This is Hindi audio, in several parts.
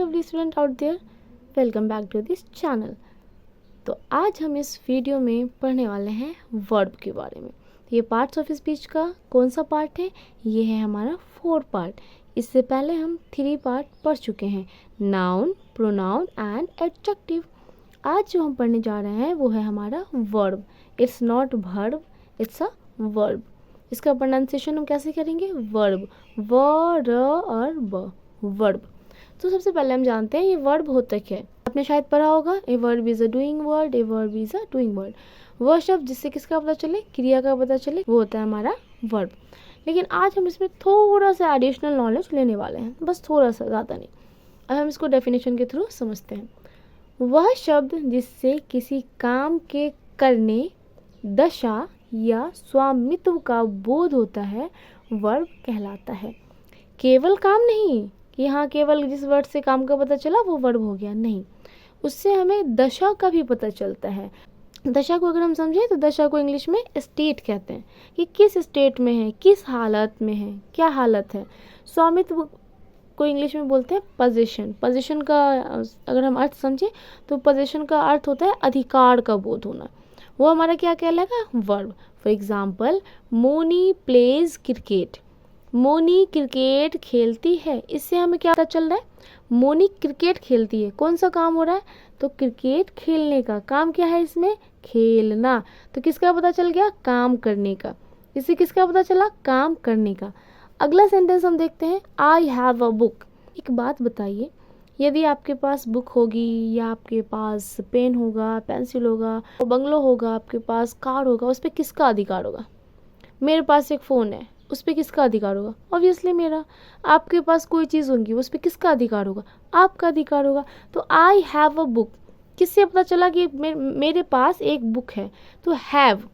lovely student out there, welcome back to this channel। तो आज हम इस वीडियो में पढ़ने वाले हैं वर्ब के बारे में। ये पार्ट्स ऑफ स्पीच का कौन सा पार्ट है? ये है हमारा 4 पार्ट। इससे पहले हम 3 पार्ट पढ़ चुके हैं, नाउन, प्रोनाउन एंड एडजेक्टिव। आज जो हम पढ़ने जा रहे हैं वो है हमारा verb. It's not verb, it's a verb. इसका प्रोनाउंसिएशन हम कैसे करेंगे? वर्ब, व र और ब, वर्ब। तो सबसे पहले हम जानते हैं ये वर्ब होता क्या है। आपने शायद पढ़ा होगा, a verb is a doing word, a verb is a doing word. वह शब्द जिससे किसका पता चले, क्रिया का पता चले, वो होता है हमारा वर्ब। लेकिन आज हम इसमें थोड़ा सा एडिशनल नॉलेज लेने वाले हैं, बस थोड़ा सा, ज़्यादा नहीं। अब हम इसको डेफिनेशन के थ्रू समझते हैं। वह शब्द जिससे किसी काम के करने, दशा या स्वामित्व का बोध होता है, वर्ब कहलाता है। केवल काम नहीं कि हाँ केवल जिस वर्ड से काम का पता चला वो वर्ब हो गया, नहीं, उससे हमें दशा का भी पता चलता है। दशा को अगर हम समझें तो दशा को इंग्लिश में स्टेट कहते हैं, कि किस स्टेट में है, किस हालत में है, क्या हालत है। स्वामित्व को इंग्लिश में बोलते हैं पोजीशन। पोजीशन का अगर हम अर्थ समझें तो पोजीशन का अर्थ होता है अधिकार का बोध होना। वो हमारा क्या कहलाएगा? Verb. For example, Moni plays cricket. Moni cricket खेलती है, इससे हमें क्या पता चल रहा है? मोनी क्रिकेट खेलती है। कौन सा काम हो रहा है? तो क्रिकेट खेलने का। काम क्या है इसमें? खेलना। तो किसका पता चल गया? काम करने का। इससे किसका पता चला? काम करने का। अगला सेंटेंस हम देखते हैं, आई हैव अ बुक। एक बात बताइए, यदि आपके पास बुक होगी या आपके पास पेन होगा, पेंसिल होगा, बंगलो होगा, आपके पास कार होगा, उस पर किसका अधिकार होगा? मेरे पास एक फ़ोन है, उस पर किसका अधिकार होगा? ऑब्वियसली मेरा। आपके पास कोई चीज़ होगी, उस पर किसका अधिकार होगा? आपका अधिकार होगा। तो आई हैव अ बुक, किससे पता चला कि मेरे पास एक बुक है? तो हैव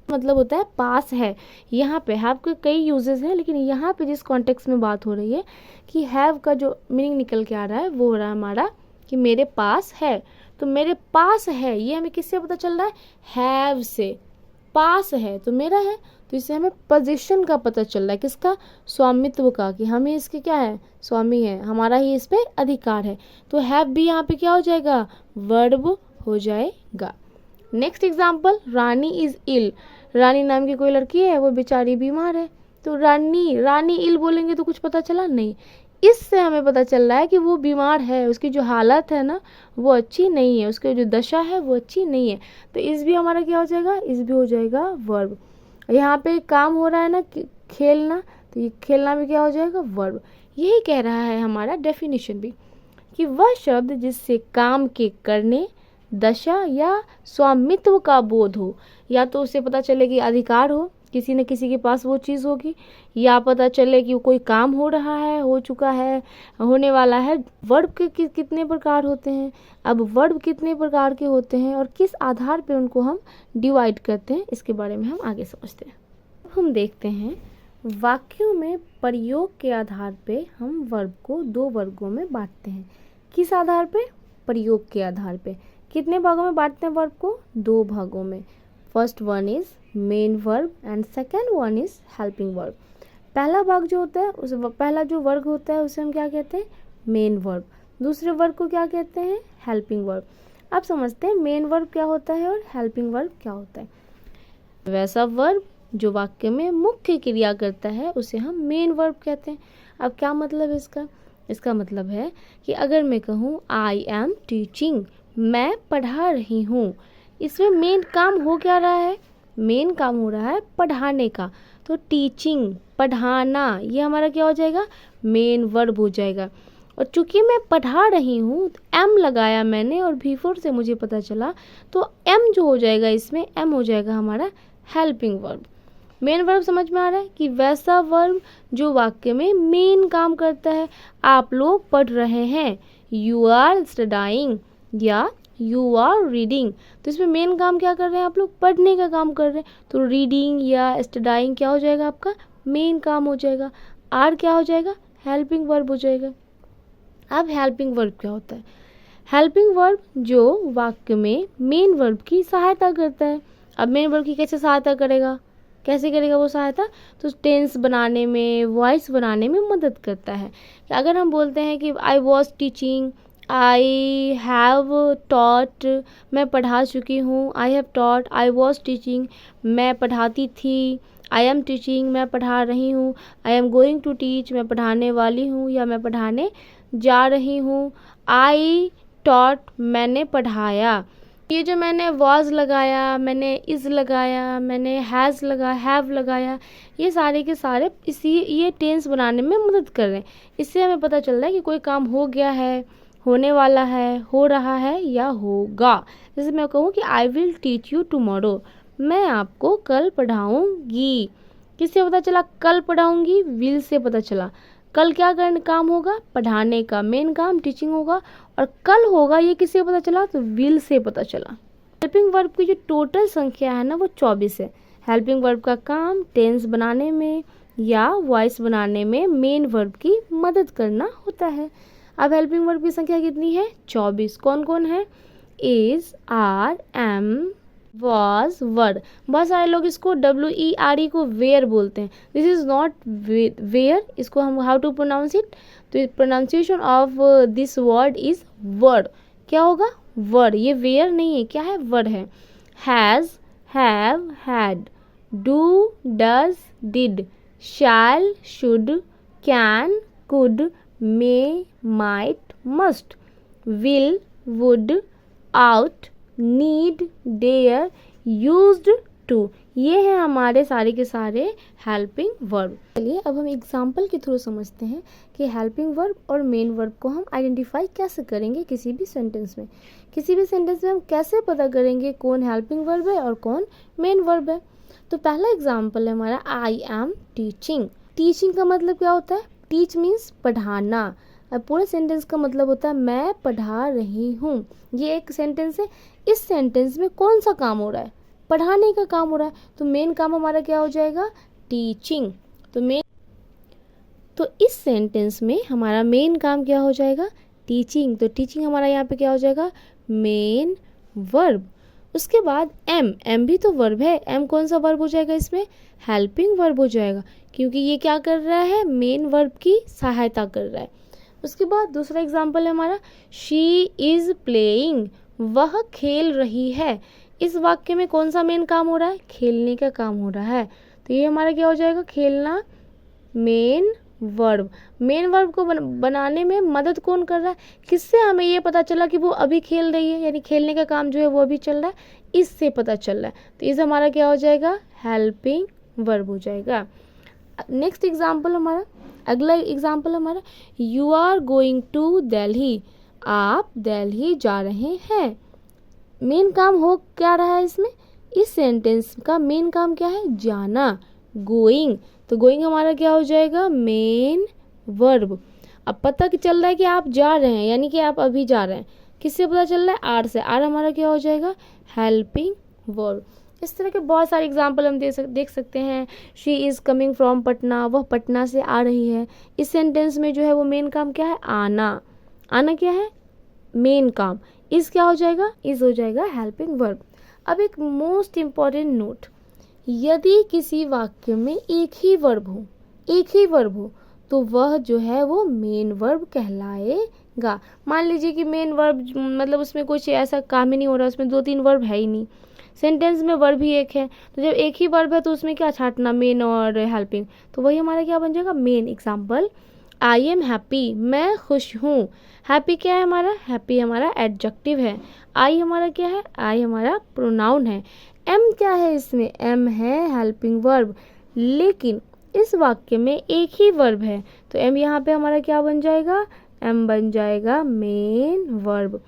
मतलब होता है पास है। यहाँ पे हैव के कई यूजेस हैं, लेकिन यहाँ पे जिस कॉन्टेक्स्ट में बात हो रही है कि हैव का जो मीनिंग निकल के आ रहा है वो हो रहा है हमारा कि मेरे पास है। तो मेरे पास है, ये हमें किससे पता चल रहा है? हैव से। पास है तो मेरा है, तो इससे हमें पोजीशन का पता चल रहा है। किसका? स्वामित्व का, कि हमें इसके क्या है? स्वामी है, हमारा ही इस पे अधिकार है। तो हैव भी यहाँ पे क्या हो जाएगा? वर्ब हो जाएगा। Next example, Rani is ill. Rani नाम की कोई लड़की है, वो बेचारी बीमार है। तो रानी इल बोलेंगे तो कुछ पता चला नहीं। इससे हमें पता चल रहा है कि वो बीमार है, उसकी जो हालत है ना वो अच्छी नहीं है, उसकी जो दशा है वो अच्छी नहीं है। तो इस भी हमारा क्या हो जाएगा? इस भी हो जाएगा वर्ब। यहाँ पे काम हो रहा है ना खेलना, तो ये खेलना भी क्या हो जाएगा? वर्ब। यही कह रहा है हमारा डेफिनेशन भी, कि वह शब्द जिससे काम के करने, दशा या स्वामित्व का बोध हो, या तो उसे पता चले कि अधिकार हो, किसी न किसी के पास वो चीज़ होगी, या पता चले कि कोई काम हो रहा है, हो चुका है, होने वाला है। वर्ब के कितने प्रकार होते हैं? अब वर्ब कितने प्रकार के होते हैं और किस आधार पे उनको हम डिवाइड करते हैं, इसके बारे में हम आगे समझते हैं। अब हम देखते हैं वाक्यों में प्रयोग के आधार पे हम वर्ब को 2 वर्गों में बांटते हैं। किस आधार पे? प्रयोग के आधार पे। कितने भागों में बांटते हैं वर्ब को? 2 भागों में। First one is main verb and second one is helping verb. पहला भाग जो होता है, उस पहला जो वर्ग होता है उसे हम क्या कहते हैं? Main verb. दूसरे वर्ग को क्या कहते हैं? Helping verb. अब समझते हैं मेन वर्ब क्या होता है और हेल्पिंग वर्ब क्या होता है। वैसा वर्ब जो वाक्य में मुख्य क्रिया करता है उसे हम मेन वर्ब कहते हैं। अब क्या मतलब है इसका? इसका मतलब है कि अगर मैं कहूँ आई एम टीचिंग, मैं पढ़ा रही हूँ, इसमें मेन काम हो क्या रहा है? मेन काम हो रहा है पढ़ाने का। तो टीचिंग, पढ़ाना, ये हमारा क्या हो जाएगा? मेन वर्ब हो जाएगा। और चूंकि मैं पढ़ा रही हूँ तो एम लगाया मैंने और बिफोर से मुझे पता चला, तो एम जो हो जाएगा इसमें, एम हो जाएगा हमारा हेल्पिंग वर्ब। मेन वर्ब समझ में आ रहा है कि वैसा वर्ब जो वाक्य में मेन काम करता है। आप लोग पढ़ रहे हैं, यू आर स्टडाइंग या यू आर रीडिंग। तो इसमें मेन काम क्या कर रहे हैं? आप लोग पढ़ने का काम कर रहे हैं। तो रीडिंग या स्टडाइंग क्या हो जाएगा? आपका मेन काम हो जाएगा। आर क्या हो जाएगा? हेल्पिंग वर्ब हो जाएगा। अब हेल्पिंग वर्ब क्या होता है? हेल्पिंग वर्ब जो वाक्य में मेन वर्ब की सहायता करता है। अब मेन वर्ब की कैसे सहायता करेगा? कैसे करेगा वो सहायता? तो टेंस बनाने में, वॉइस बनाने में मदद करता है। अगर हम बोलते हैं कि I was teaching, I have taught, मैं पढ़ा चुकी हूँ, I have taught, I was teaching, मैं पढ़ाती थी, आई एम टीचिंग, मैं पढ़ा रही हूँ, I am going to teach, मैं पढ़ाने वाली हूँ या मैं पढ़ाने जा रही हूँ, आई टॉट, मैंने पढ़ाया। ये जो मैंने वॉज लगाया, मैंने इज़ लगाया, मैंने हैज़ लगा, हैव लगाया, ये सारे के सारे ये टेंस बनाने में मदद कर रहे हैं। इससे हमें पता चल रहा है कि कोई काम हो गया है, होने वाला है, हो रहा है या होगा। जैसे मैं कहूँ कि I will teach you tomorrow, मैं आपको कल पढ़ाऊँगी। किससे पता चला? कल पढ़ाऊँगी, विल से पता चला। कल क्या करने काम होगा? पढ़ाने का, मेन काम टीचिंग होगा। और कल होगा ये किससे पता चला? तो विल से पता चला। हेल्पिंग वर्ब की जो टोटल संख्या है ना वो 24 है। हेल्पिंग वर्ब का काम टेंस बनाने में या वॉइस बनाने में मेन वर्ब की मदद करना होता है। अब हेल्पिंग वर्ब की संख्या कितनी है? 24। कौन कौन है? इज, आर, एम, वॉज, वर। बहुत सारे लोग इसको WERE को वेयर बोलते हैं। दिस इज नॉट वेयर, इसको हम हाउ टू प्रोनाउंस इट? तो pronunciation of this word is word. क्या होगा? वर्ड। ये वेयर नहीं है, क्या है? वर्ड है। Has, have, had, do, does, did, shall, should, can, could, may, might, must, will, would, ought, need, dare, used to. ये हैं हमारे सारे के सारे हेल्पिंग वर्ब। चलिए अब हम एग्जाम्पल के थ्रू समझते हैं कि हेल्पिंग वर्ब और मेन वर्ब को हम आइडेंटिफाई कैसे करेंगे किसी भी सेंटेंस में। किसी भी सेंटेंस में हम कैसे पता करेंगे कौन हेल्पिंग वर्ब है और कौन मेन वर्ब है। तो पहला एग्जाम्पल है हमारा आई एम टीचिंग। टीचिंग का मतलब क्या होता है? टीच मीन्स पढ़ाना। अब पूरे सेंटेंस का मतलब होता है मैं पढ़ा रही हूँ। ये एक सेंटेंस है। इस सेंटेंस में कौन सा काम हो रहा है? पढ़ाने का काम हो रहा है। तो मेन काम हमारा क्या हो जाएगा? टीचिंग। तो इस सेंटेंस में हमारा मेन काम क्या हो जाएगा? टीचिंग। तो टीचिंग हमारा यहाँ पे क्या हो जाएगा? Main verb. उसके बाद एम भी तो वर्ब है। एम कौन सा वर्ब हो जाएगा इसमें? हेल्पिंग वर्ब हो जाएगा, क्योंकि ये क्या कर रहा है? मेन वर्ब की सहायता कर रहा है। उसके बाद दूसरा एग्जाम्पल है हमारा शी इज प्लेइंग, वह खेल रही है। इस वाक्य में कौन सा मेन काम हो रहा है? खेलने का काम हो रहा है। तो ये हमारा क्या हो जाएगा? खेलना, मेन वर्ब। मेन वर्ब को बनाने में मदद कौन कर रहा है? किससे हमें ये पता चला कि वो अभी खेल रही है, यानी खेलने का काम जो है वो अभी चल रहा है, इससे पता चल रहा है। तो इस हमारा क्या हो जाएगा? हेल्पिंग वर्ब हो जाएगा। नेक्स्ट एग्जाम्पल हमारा, अगला एग्जाम्पल हमारा you are going to Delhi, आप दिल्ली जा रहे हैं। मेन काम हो क्या रहा है इसमें? इस सेंटेंस का मेन काम क्या है? जाना, गोइंग। तो गोइंग हमारा क्या हो जाएगा? Main verb. अब पता चल रहा है कि आप जा रहे हैं, यानी कि आप अभी जा रहे हैं। किससे पता चल रहा है? आर से। आर हमारा क्या हो जाएगा? Helping verb. इस तरह के बहुत सारे एग्जाम्पल हम देख सकते हैं। She is coming from Patna, वह पटना से आ रही है। इस सेंटेंस में जो है वो मेन काम क्या है? आना। आना क्या है? मेन काम। इस क्या हो जाएगा? इस हो जाएगा हेल्पिंग वर्ब। अब एक मोस्ट इम्पॉर्टेंट नोट, यदि किसी वाक्य में एक ही वर्ब हो तो वह जो है वो मेन वर्ब कहलाएगा। मान लीजिए कि मेन वर्ब मतलब उसमें कुछ ऐसा काम ही नहीं हो रहा, उसमें 2-3 वर्ब है ही नहीं, सेंटेंस में वर्ब ही एक है। तो जब एक ही वर्ब है तो उसमें क्या छांटना? मेन और हेल्पिंग। तो वही हमारा क्या बन जाएगा? Main. Example I am happy, मैं खुश हूँ। हैप्पी क्या है हमारा? हैप्पी हमारा एडजेक्टिव है। आई हमारा क्या है? आई हमारा प्रोनाउन है। एम क्या है इसमें? एम है हेल्पिंग वर्ब। लेकिन इस वाक्य में एक ही वर्ब है, तो एम यहाँ पे हमारा क्या बन जाएगा? एम बन जाएगा main verb.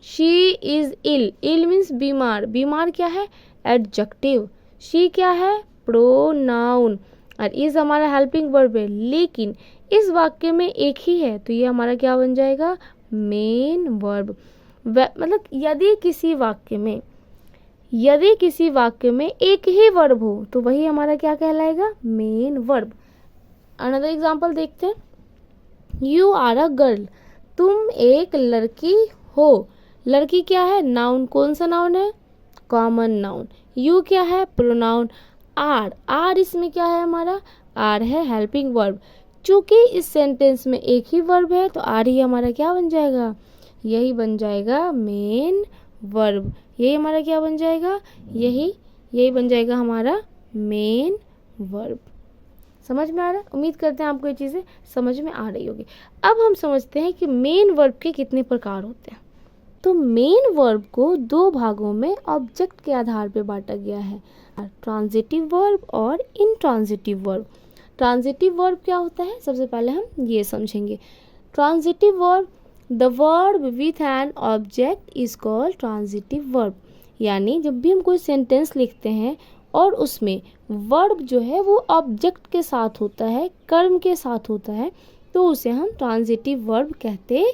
She is ill, ill means बीमार। बीमार क्या है? एडजेक्टिव। शी क्या है? प्रोनाउन। और इज हमारा हेल्पिंग वर्ब है, लेकिन इस वाक्य में एक ही है, तो ये हमारा क्या बन जाएगा? Main verb. मतलब यदि किसी वाक्य में एक ही वर्ब हो तो वही हमारा क्या कहलाएगा? Main verb. अनदर एग्जाम्पल देखते हैं। यू आर अ गर्ल, तुम एक लड़की हो। लड़की क्या है? नाउन। कौन सा नाउन है? Common noun. यू क्या है? प्रोनाउन। आर इसमें क्या है हमारा, आर है हेल्पिंग वर्ब। चूंकि इस सेंटेंस में एक ही वर्ब है तो आर ही हमारा क्या बन जाएगा, यही बन जाएगा मेन वर्ब। यही हमारा क्या बन जाएगा, यही बन जाएगा हमारा मेन वर्ब। समझ में आ रहा है? उम्मीद करते हैं आपको ये चीज़ें समझ में आ रही होगी। अब हम समझते हैं कि मेन वर्ब के कितने प्रकार होते हैं। तो मेन वर्ब को दो भागों में ऑब्जेक्ट के आधार पर बांटा गया है, ट्रांजिटिव वर्ब और इनट्रांजिटिव वर्ब। ट्रांजिटिव वर्ब क्या होता है, सबसे पहले हम ये समझेंगे। Transitive verb, the verb with an object is called transitive verb. यानी जब भी हम कोई सेंटेंस लिखते हैं और उसमें वर्ब जो है वो ऑब्जेक्ट के साथ होता है, कर्म के साथ होता है, तो उसे हम ट्रांजिटिव वर्ब कहते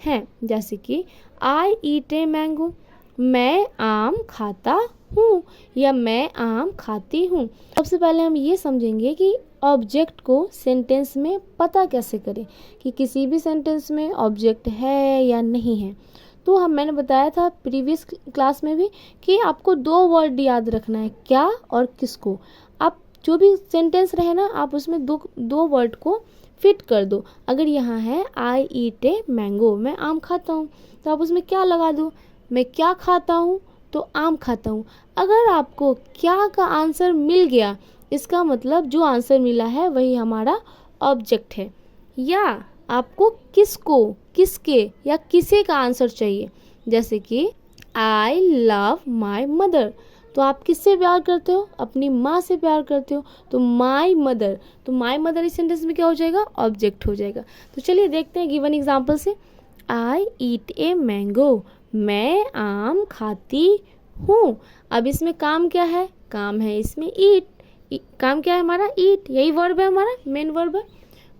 हैं। जैसे कि आई ईट ए मैंगो, मैं आम खाता हूँ या मैं आम खाती हूँ। सबसे पहले हम ये समझेंगे कि ऑब्जेक्ट को सेंटेंस में पता कैसे करें कि किसी भी सेंटेंस में ऑब्जेक्ट है या नहीं है। तो मैंने बताया था प्रीवियस क्लास में भी कि आपको दो वर्ड याद रखना है, क्या और किसको। आप जो भी सेंटेंस रहे ना, आप उसमें दो वर्ड को फिट कर दो। अगर यहाँ है आई ईट ए मैंगो, मैं आम खाता हूँ, तो आप उसमें क्या लगा दो, मैं क्या खाता हूँ तो आम खाता हूँ। अगर आपको क्या का आंसर मिल गया, इसका मतलब जो आंसर मिला है वही हमारा ऑब्जेक्ट है। या आपको किसको, किसके या किसे का आंसर चाहिए, जैसे कि आई लव माई मदर, तो आप किससे प्यार करते हो, अपनी माँ से प्यार करते हो, तो माई मदर, तो माई मदर इस सेंटेंस में क्या हो जाएगा, ऑब्जेक्ट हो जाएगा। तो चलिए देखते हैं गिवन एग्जांपल से। आई ईट ए मैंगो, मैं आम खाती हूँ। अब इसमें काम क्या है, काम है इसमें ईट, काम क्या है हमारा, ईट, यही वर्ब है हमारा, मेन वर्ब है।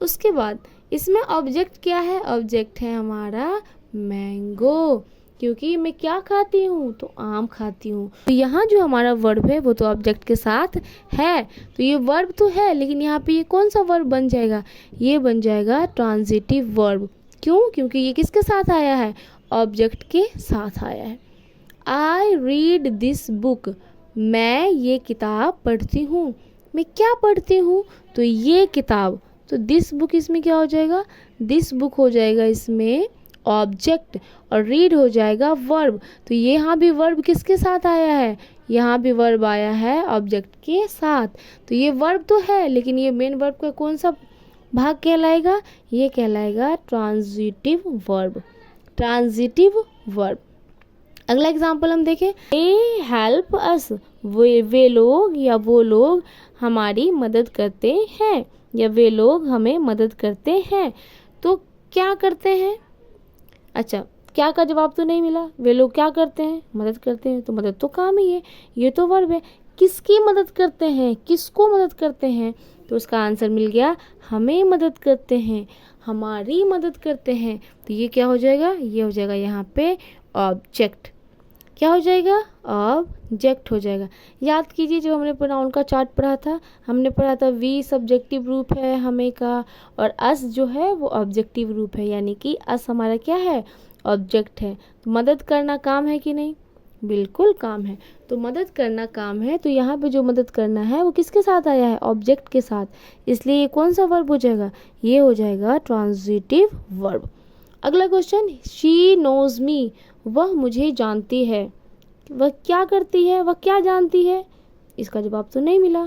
उसके बाद इसमें ऑब्जेक्ट क्या है, ऑब्जेक्ट है हमारा मैंगो, क्योंकि मैं क्या खाती हूँ तो आम खाती हूँ। तो यहाँ जो हमारा वर्ब है वो तो ऑब्जेक्ट के साथ है, तो ये वर्ब तो है, लेकिन यहाँ पे ये कौन सा वर्ब बन जाएगा, ये बन जाएगा ट्रांजिटिव वर्ब। क्यों, क्योंकि ये किसके साथ आया है, ऑब्जेक्ट के साथ आया है। आई रीड दिस बुक, मैं ये किताब पढ़ती हूँ, मैं क्या पढ़ती हूँ तो ये किताब, तो दिस बुक इसमें क्या हो जाएगा, दिस बुक हो जाएगा इसमें ऑब्जेक्ट, और रीड हो जाएगा वर्ब। तो यहाँ भी वर्ब किसके साथ आया है, यहाँ भी वर्ब आया है ऑब्जेक्ट के साथ। तो ये वर्ब तो है, लेकिन ये मेन वर्ब का कौन सा भाग कहलाएगा, ये कहलाएगा ट्रांजिटिव वर्ब, ट्रांजिटिव वर्ब। अगला एग्जाम्पल हम देखें, ए हेल्प अस, वे लोग या वो लोग हमारी मदद करते हैं, या वे लोग हमें मदद करते हैं। तो क्या करते हैं, अच्छा क्या का जवाब तो नहीं मिला, वे लोग क्या करते हैं, मदद करते हैं, तो मदद तो काम ही है, ये तो वर्ब है। किसकी मदद करते हैं, किसको मदद करते हैं, तो उसका आंसर मिल गया, हमें मदद करते हैं, हमारी मदद करते हैं। तो ये क्या हो जाएगा, ये हो जाएगा यहाँ पे ऑब्जेक्ट, क्या हो जाएगा, ऑब्जेक्ट हो जाएगा। याद कीजिए जब हमने प्रोनाउन का चार्ट पढ़ा था, हमने पढ़ा था वी सब्जेक्टिव रूप है हमें का, और अस जो है वो ऑब्जेक्टिव रूप है, यानी कि अस हमारा क्या है, ऑब्जेक्ट है। तो मदद करना काम है कि नहीं, बिल्कुल काम है। तो मदद करना काम है, तो यहाँ पे जो मदद करना है वो किसके साथ आया है, ऑब्जेक्ट के साथ, इसलिए ये कौन सा वर्ब हो जाएगा, ये हो जाएगा ट्रांजिटिव वर्ब। अगला क्वेश्चन, शी नोज मी, वह मुझे जानती है, वह क्या करती है, वह क्या जानती है, इसका जवाब तो नहीं मिला,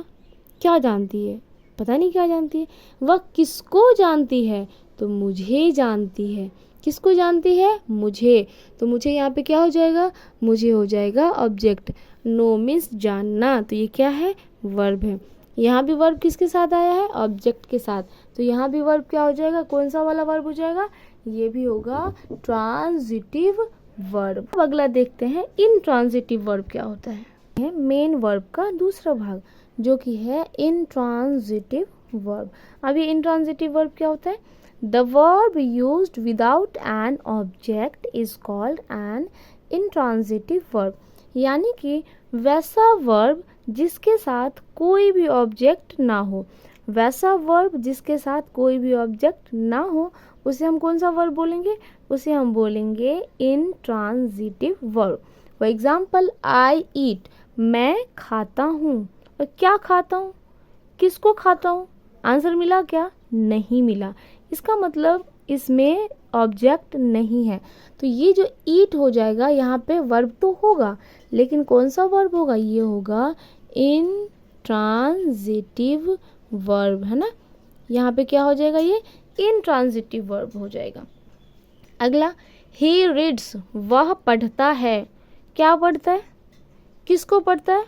क्या जानती है, पता नहीं क्या जानती है। वह किसको जानती है, तो मुझे जानती है, किसको जानती है, मुझे, तो मुझे यहाँ पे क्या हो जाएगा, मुझे हो जाएगा ऑब्जेक्ट। नो मीन्स जानना, तो ये क्या है, वर्ब है। यहाँ भी वर्ब किसके साथ आया है, ऑब्जेक्ट के साथ, तो यहाँ भी वर्ब क्या हो जाएगा, कौन सा वाला वर्ब हो जाएगा, ये भी होगा ट्रांजिटिव वर्ब। अब अगला देखते हैं इनट्रांजिटिव वर्ब क्या होता है, मेन वर्ब का दूसरा भाग जो कि है इनट्रांजिटिव वर्ब। अब ये इनट्रांजिटिव वर्ब क्या होता है, the verb used without an object is called an intransitive verb. यानी कि वैसा वर्ब जिसके साथ कोई भी ऑब्जेक्ट ना हो, वैसा वर्ब जिसके साथ कोई भी ऑब्जेक्ट ना हो, उसे हम कौन सा वर्ब बोलेंगे, उसे हम बोलेंगे इनट्रांजिटिव वर्ब। फॉर एग्जाम्पल, आई ईट, मैं खाता हूँ, और क्या खाता हूँ, किसको खाता हूँ, आंसर मिला क्या, नहीं मिला। इसका मतलब इसमें ऑब्जेक्ट नहीं है। तो ये जो ईट हो जाएगा, यहाँ पे वर्ब तो होगा, लेकिन कौन सा वर्ब होगा, ये होगा इंट्रांजिटिव वर्ब, है ना। यहाँ पे क्या हो जाएगा, ये इंट्रांजिटिव वर्ब हो जाएगा। अगला, ही रीड्स, वह पढ़ता है। क्या पढ़ता है, किसको पढ़ता है,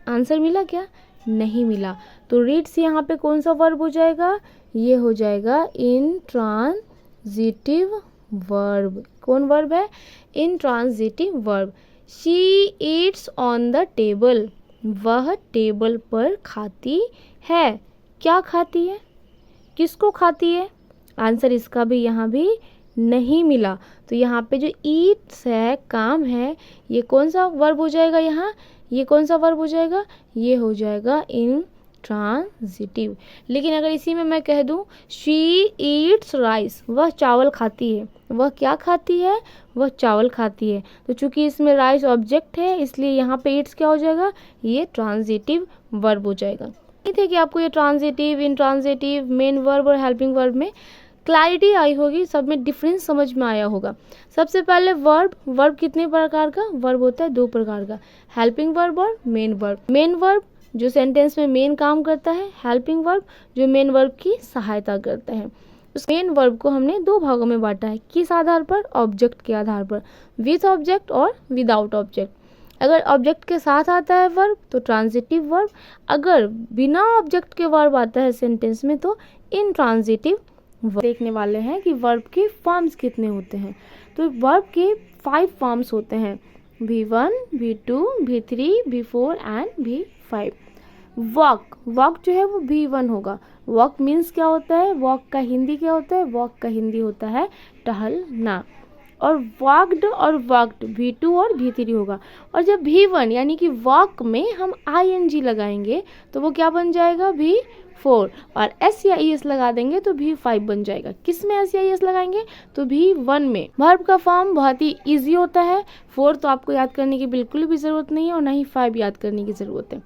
आंसर मिला क्या, नहीं मिला। तो रीड्स यहाँ पे कौन सा वर्ब हो जाएगा, ये हो जाएगा इंट्रांजिटिव वर्ब। कौन वर्ब है, intransitive verb. She Yeats on the table, वह टेबल पर खाती है। क्या खाती है, किसको खाती है, आंसर इसका भी यहाँ भी नहीं मिला। तो यहाँ पे जो ईट्स है, काम है, ये कौन सा वर्ब हो जाएगा, यहाँ ये कौन सा वर्ब हो जाएगा, ये हो जाएगा इंट्रांजिटिव। लेकिन अगर इसी में मैं कह दूं शी ईट्स राइस, वह चावल खाती है, वह क्या खाती है, वह चावल खाती है। तो चूंकि इसमें राइस ऑब्जेक्ट है, इसलिए यहाँ पे ईट्स क्या हो जाएगा, ये ट्रांजिटिव वर्ब हो जाएगा। ये थे कि आपको ये ट्रांजिटिव, इंट्रांजिटिव, मेन वर्ब और हेल्पिंग वर्ब में क्लैरिटी आई होगी, सब में डिफरेंस समझ में आया होगा। सबसे पहले वर्ब कितने प्रकार का, वर्ब होता है 2 प्रकार का, हेल्पिंग वर्ब और मेन वर्ब। मेन वर्ब जो सेंटेंस में मेन काम करता है, हेल्पिंग वर्ब जो मेन वर्ब की सहायता करता है। उस मेन वर्ब को हमने 2 भागों में बांटा है, किस आधार पर, ऑब्जेक्ट के आधार पर, विथ ऑब्जेक्ट और विदाउट ऑब्जेक्ट। अगर ऑब्जेक्ट के साथ आता है वर्ब तो ट्रांजिटिव वर्ब, अगर बिना ऑब्जेक्ट के वर्ब आता है सेंटेंस में तो इंट्रांजिटिव। देखने वाले हैं कि वर्ब के फॉर्म्स कितने होते हैं। तो वर्ब के 5 फॉर्म्स होते हैं, V1, V2, V3, V4 and V5। Walk जो है वो V1 होगा। वॉक मीन्स क्या होता है, वॉक का हिंदी क्या होता है, वॉक का हिंदी होता है टहलना। और वॉक्ड और वॉक्ड V2 और V3 होगा। और जब V1 यानी कि वॉक में हम ING लगाएंगे तो वो क्या बन जाएगा, V4, और S या ES लगा देंगे तो V5 बन जाएगा। किस में S या ES लगाएंगे, तो V1 में। वर्ब का फॉर्म बहुत ही इजी होता है। 4 तो आपको याद करने की बिल्कुल भी ज़रूरत नहीं है और ना ही 5 याद करने की ज़रूरत है।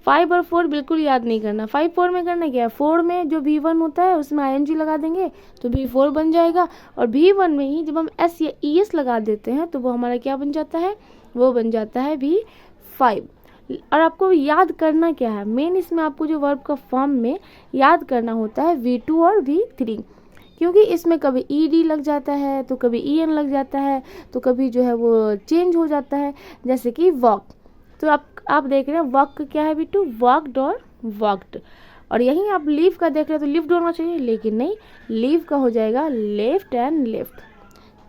5 और 4 बिल्कुल याद नहीं करना। 5 4 में करना क्या है, 4 में जो V1 होता है उसमें ING लगा देंगे तो V4 बन जाएगा। और V1 में ही जब हम S या ES लगा देते हैं तो वो हमारा क्या बन जाता है, वो बन जाता है V5। और आपको याद करना क्या है, मेन इसमें आपको जो वर्ब का फॉर्म में याद करना होता है V2 और V3, क्योंकि इसमें कभी ED लग जाता है तो कभी EN लग जाता है तो कभी जो है वो चेंज हो जाता है। जैसे कि वॉक, तो आप देख रहे हैं वॉक क्या है B2, वॉक्ड और वॉक्ड। और यहीं आप लीव का देख रहे हैं तो लिफ्ट होना चाहिए, लेकिन नहीं, लीव का हो जाएगा लेफ्ट एंड लेफ्ट।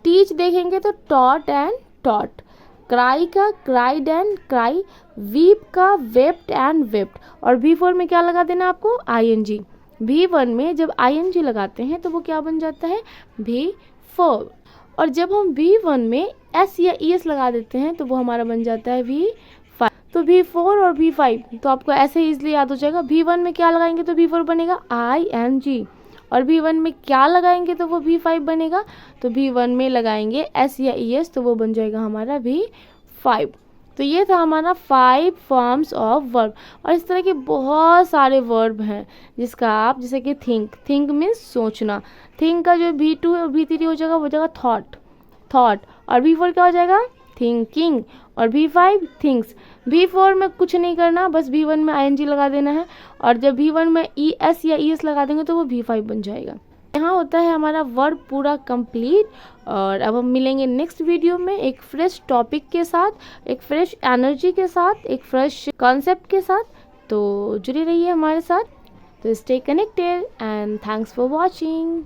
टीच देखेंगे तो टॉट एंड टॉट। क्राई का क्राइड एंड क्राई। वीप का वेप्ट एंड वेप्ट। और V4 में क्या लगा देना आपको, ING। V1 में जब ING लगाते हैं तो वो क्या बन जाता है, V4। और जब हम V1 में S या ES लगा देते हैं तो वो हमारा बन जाता है V5। तो V4 और V5 तो आपको ऐसे इजीली याद हो जाएगा। V1 में क्या लगाएंगे तो V4 बनेगा ING, और V1 में क्या लगाएंगे तो वो V5 बनेगा। तो V1 में लगाएंगे S या ES तो वो बन जाएगा हमारा V5। तो ये था हमारा 5 फॉर्म्स ऑफ वर्ब। और इस तरह के बहुत सारे वर्ब हैं जिसका आप, जैसे कि थिंक मीन्स सोचना। थिंक का जो V2 और V3 हो जाएगा वो हो जाएगा थॉट। और V4 क्या हो जाएगा, थिंकिंग। और V5 थिंग्स। V4 में कुछ नहीं करना, बस V1 में ING लगा देना है। और जब V1 में ES या ES लगा देंगे तो वो V5 बन जाएगा। यहाँ होता है हमारा वर्ब पूरा कंप्लीट। और अब हम मिलेंगे नेक्स्ट वीडियो में एक फ्रेश टॉपिक के साथ, एक फ्रेश एनर्जी के साथ, एक फ्रेश कॉन्सेप्ट के साथ। तो जुड़े रहिए हमारे साथ। तो stay connected and thanks for watching.